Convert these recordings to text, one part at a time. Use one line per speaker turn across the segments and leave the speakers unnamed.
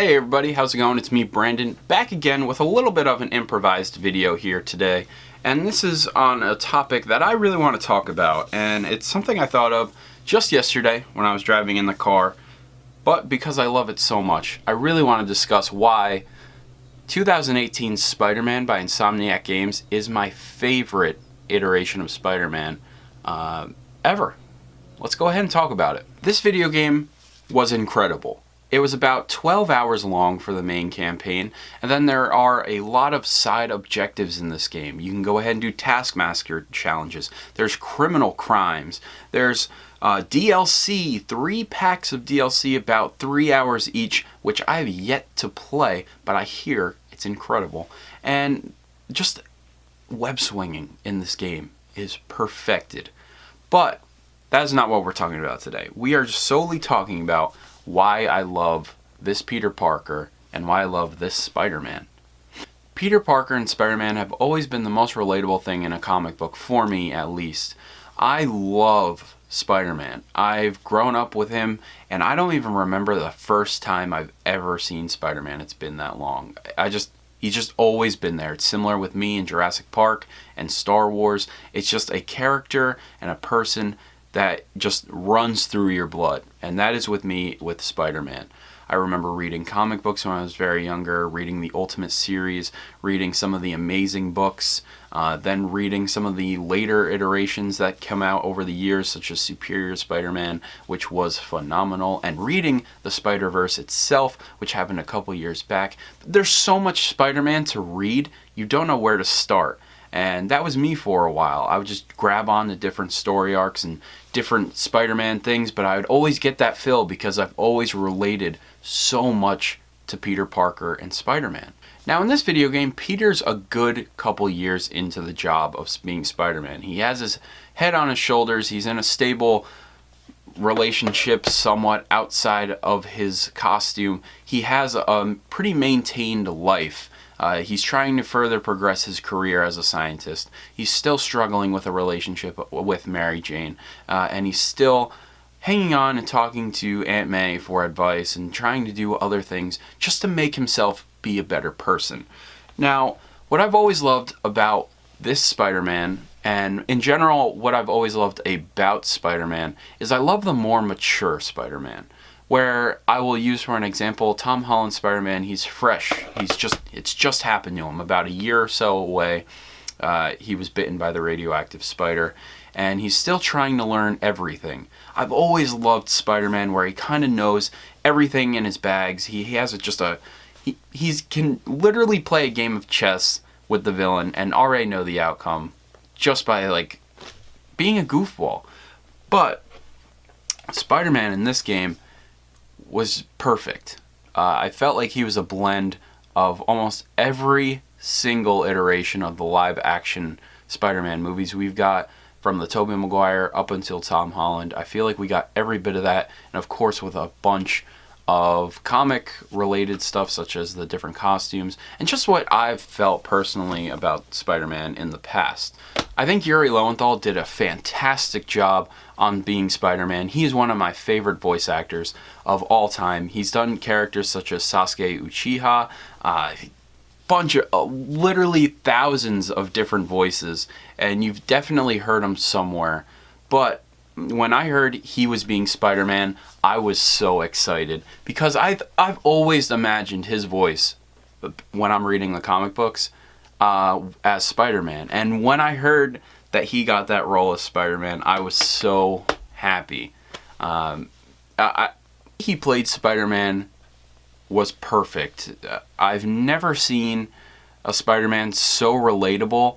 Hey everybody, how's it going? It's me, Brandon, back again with a little bit of an improvised video here today. And this is on a topic that I really want to talk about, and it's something I thought of just yesterday when I was driving in the car. But because I love it so much, I really want to discuss why 2018's Spider-Man by Insomniacs Games is my favorite iteration of Spider-Man ever. Let's go ahead and talk about it. This video game was incredible. It was about 12 hours long for the main campaign, and then there are a lot of side objectives in this game. You can go ahead and do Taskmaster challenges. There's criminal crimes. There's DLC, 3 packs of DLC about 3 hours each, which I have yet to play, but I hear it's incredible. And just web swinging in this game is perfected. But that is not what we're talking about today. We are solely talking about why I love this Peter Parker and why I love this Spider-Man. Peter Parker and Spider-Man have always been the most relatable thing in a comic book, for me at least. I love Spider-Man. I've grown up with him, and I don't even remember the first time I've ever seen Spider-Man. It's been that long. He's just always been there. It's similar with me in Jurassic Park and Star Wars. It's just a character and a person that just runs through your blood, and that is with me with Spider-Man. I remember reading comic books when I was very younger, reading the Ultimate series, reading some of the Amazing books, then reading some of the later iterations that come out over the years, such as Superior Spider-Man, which was phenomenal, and reading the Spider-Verse itself, which happened a couple years back. There's so much Spider-Man to read, you don't know where to start. And that was me for a while. I would just grab on to different story arcs and different Spider-Man things, but I would always get that fill because I've always related so much to Peter Parker and Spider-Man. Now in this video game, Peter's a good couple years into the job of being Spider-Man. He has his head on his shoulders, he's in a stable relationship somewhat outside of his costume. He has a pretty maintained life. He's trying to further progress his career as a scientist. He's still struggling with a relationship with Mary Jane, and he's still hanging on and talking to Aunt May for advice and trying to do other things just to make himself be a better person. Now, what I've always loved about this Spider-Man, and in general what I've always loved about Spider-Man, is I love the more mature Spider-Man. Where I will use for an example, Tom Holland's Spider-Man, he's fresh. It's just happened to him. About a year or so away, he was bitten by the radioactive spider, and he's still trying to learn everything. I've always loved Spider-Man where he kind of knows everything in his bags. He can literally play a game of chess with the villain and already know the outcome just by being a goofball. But Spider-Man in this game was perfect. I felt like he was a blend of almost every single iteration of the live-action Spider-Man movies we've got, from the Tobey Maguire up until Tom Holland. I feel like we got every bit of that, and of course with a bunch of comic-related stuff such as the different costumes, and just what I've felt personally about Spider-Man in the past. I think Yuri Lowenthal did a fantastic job on being Spider-Man. He is one of my favorite voice actors of all time. He's done characters such as Sasuke Uchiha, bunch of literally thousands of different voices, and you've definitely heard him somewhere. But when I heard he was being Spider-Man, I was so excited because I've always imagined his voice when I'm reading the comic books as Spider-Man, and when I heard that he got that role as Spider-Man, I was so happy. He played Spider-Man was perfect. I've never seen a Spider-Man so relatable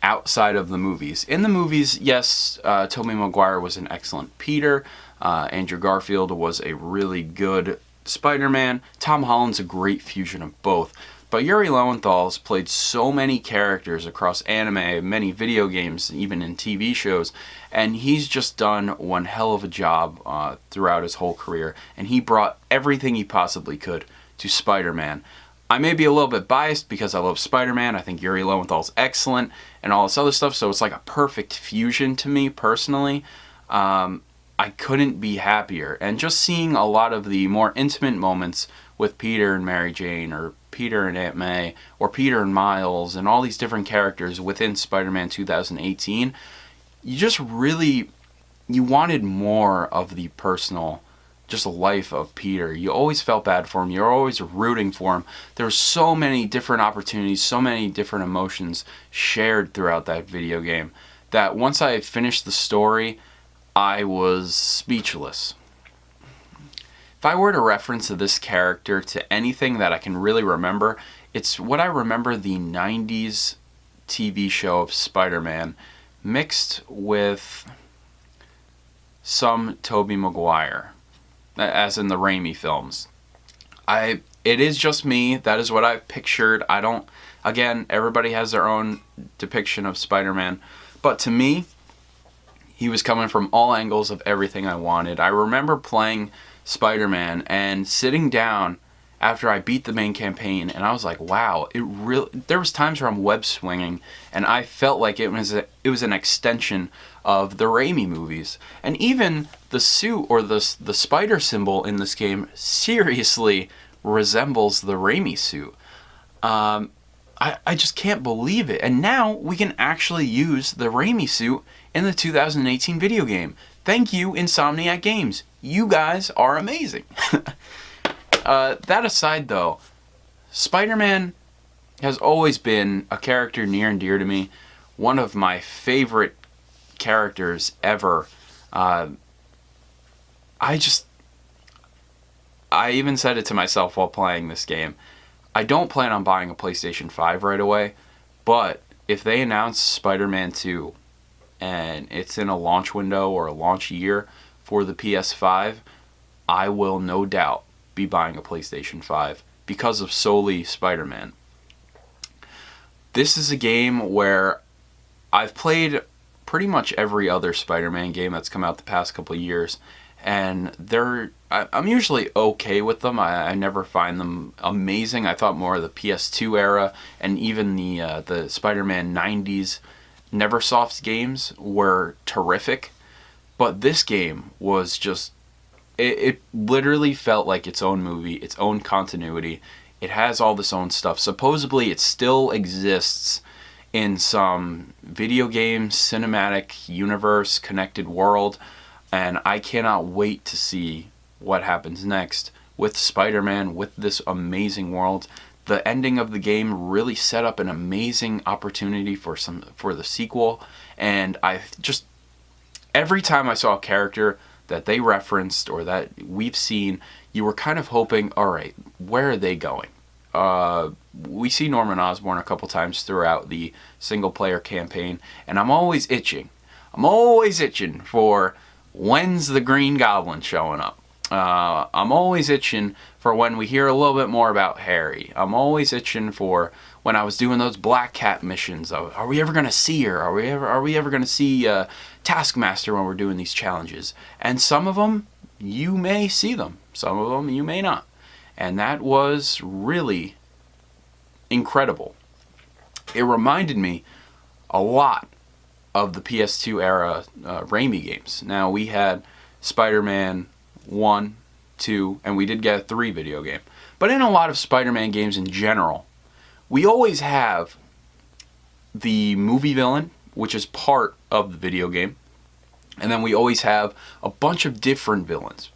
outside of the movies. In the movies, yes, Tobey Maguire was an excellent Peter. Andrew Garfield was a really good Spider-Man. Tom Holland's a great fusion of both. But Yuri Lowenthal's played so many characters across anime, many video games, even in TV shows, and he's just done one hell of a job throughout his whole career, and he brought everything he possibly could to Spider-Man. I may be a little bit biased because I love Spider-Man. I think Yuri Lowenthal's excellent and all this other stuff, so it's like a perfect fusion to me personally. I couldn't be happier. And just seeing a lot of the more intimate moments with Peter and Mary Jane, or Peter and Aunt May, or Peter and Miles, and all these different characters within Spider-Man 2018, you just really, you wanted more of the personal, just life of Peter. You always felt bad for him. You're always rooting for him. There were so many different opportunities, so many different emotions shared throughout that video game that once I finished the story, I was speechless. If I were to reference this character to anything that I can really remember, it's what I remember the 90s TV show of Spider-Man mixed with some Tobey Maguire, as in the Raimi films. It is just me. That is what I've pictured. Again, everybody has their own depiction of Spider-Man, but to me, he was coming from all angles of everything I wanted. I remember playing Spider-Man and sitting down after I beat the main campaign, and I was like, wow, there was times where I'm web swinging, and I felt like it was an extension of the Raimi movies. And even the suit, or the spider symbol in this game, seriously resembles the Raimi suit. I just can't believe it. And now we can actually use the Raimi suit in the 2018 video game. Thank you, Insomniac Games. You guys are amazing. That aside, though, Spider-Man has always been a character near and dear to me. One of my favorite characters ever. I even said it to myself while playing this game. I don't plan on buying a PlayStation 5 right away, but if they announce Spider-Man 2 and it's in a launch window or a launch year for the PS5, I will no doubt be buying a PlayStation 5 because of solely Spider-Man. This is a game where I've played pretty much every other Spider-Man game that's come out the past couple of years, and I'm usually okay with them. I never find them amazing. I thought more of the PS2 era and even the Spider-Man 90s Neversoft games were terrific, but this game was just, it literally felt like its own movie, its own continuity. It has all this own stuff. Supposedly it still exists in some video game, cinematic universe, connected world, and I cannot wait to see what happens next with Spider-Man, with this amazing world. The ending of the game really set up an amazing opportunity for the sequel, and every time I saw a character that they referenced or that we've seen, you were kind of hoping, all right, where are they going? We see Norman Osborn a couple times throughout the single-player campaign, and I'm always itching. For when's the Green Goblin showing up. I'm always itching for when we hear a little bit more about Harry. I'm always itching for when I was doing those Black Cat missions. Are we ever going to see her? Are we ever going to see Taskmaster when we're doing these challenges? And some of them, you may see them. Some of them, you may not. And that was really incredible. It reminded me a lot of the PS2 era Raimi games. Now, we had Spider-Man 1, 2, and we did get a 3 video game. But in a lot of Spider-Man games in general, we always have the movie villain, which is part of the video game, and then we always have a bunch of different villains.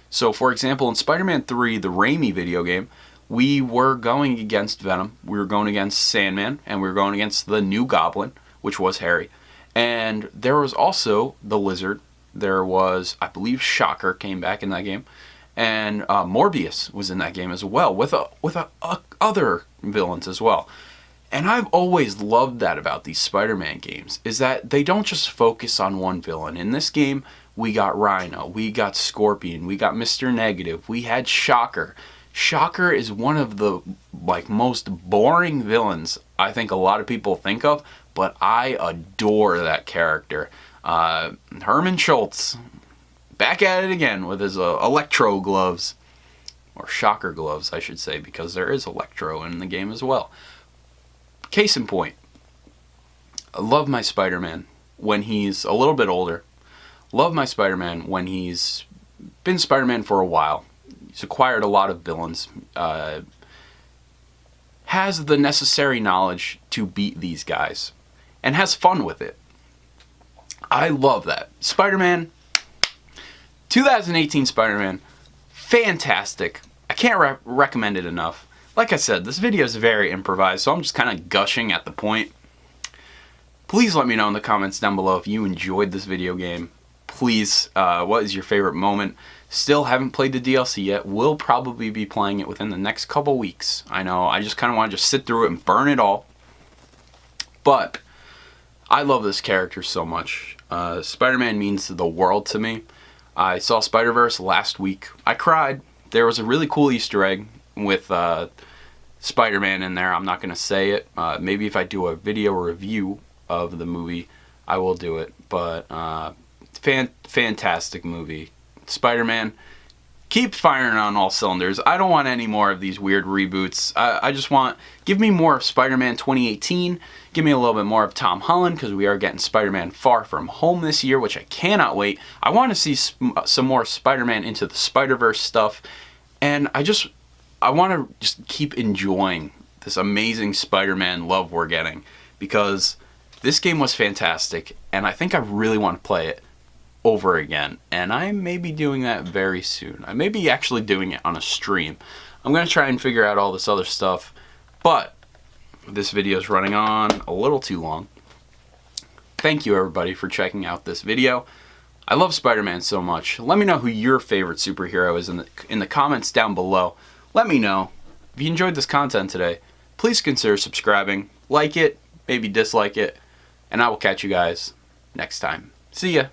So, for example, in Spider-Man 3, the Raimi video game, we were going against Venom, we were going against Sandman, and we were going against the new Goblin, which was Harry. And there was also the Lizard. There was, I believe, Shocker came back in that game, and Morbius was in that game as well, with other villains as well. And I've always loved that about these Spider-Man games, is that they don't just focus on one villain. In this game, we got Rhino, we got Scorpion, we got Mr. Negative, we had Shocker. Shocker is one of the most boring villains I think a lot of people think of, but I adore that character. Herman Schultz, back at it again with his Electro gloves, or Shocker gloves I should say, because there is Electro in the game as well. Case in point, I love my Spider-Man when he's a little bit older, love my Spider-Man when he's been Spider-Man for a while. He's acquired a lot of villains. Has the necessary knowledge to beat these guys. And has fun with it. I love that. Spider-Man, 2018 Spider-Man, fantastic. I can't recommend it enough. Like I said, this video is very improvised, so I'm just kind of gushing at the point. Please let me know in the comments down below if you enjoyed this video game. Please, what is your favorite moment? Still haven't played the DLC yet. Will probably be playing it within the next couple weeks. I know, I just kind of want to just sit through it and burn it all. But I love this character so much. Spider-Man means the world to me. I saw Spider-Verse last week. I cried. There was a really cool Easter egg with Spider-Man in there. I'm not going to say it. Maybe if I do a video review of the movie, I will do it. But fantastic movie. Spider-Man, keep firing on all cylinders. I don't want any more of these weird reboots. I just want, give me more of Spider-Man 2018. Give me a little bit more of Tom Holland, because we are getting Spider-Man Far From Home this year, which I cannot wait. I want to see some more Spider-Man Into the Spider-Verse stuff. And I want to just keep enjoying this amazing Spider-Man love we're getting, because this game was fantastic, and I think I really want to play it over again, and I may be doing that very soon. I may be actually doing it on a stream. I'm going to try and figure out all this other stuff, but this video is running on a little too long. Thank you everybody for checking out this video. I love Spider-Man so much. Let me know who your favorite superhero is in the comments down below. Let me know. If you enjoyed this content today, please consider subscribing, like it, maybe dislike it, and I will catch you guys next time. See ya!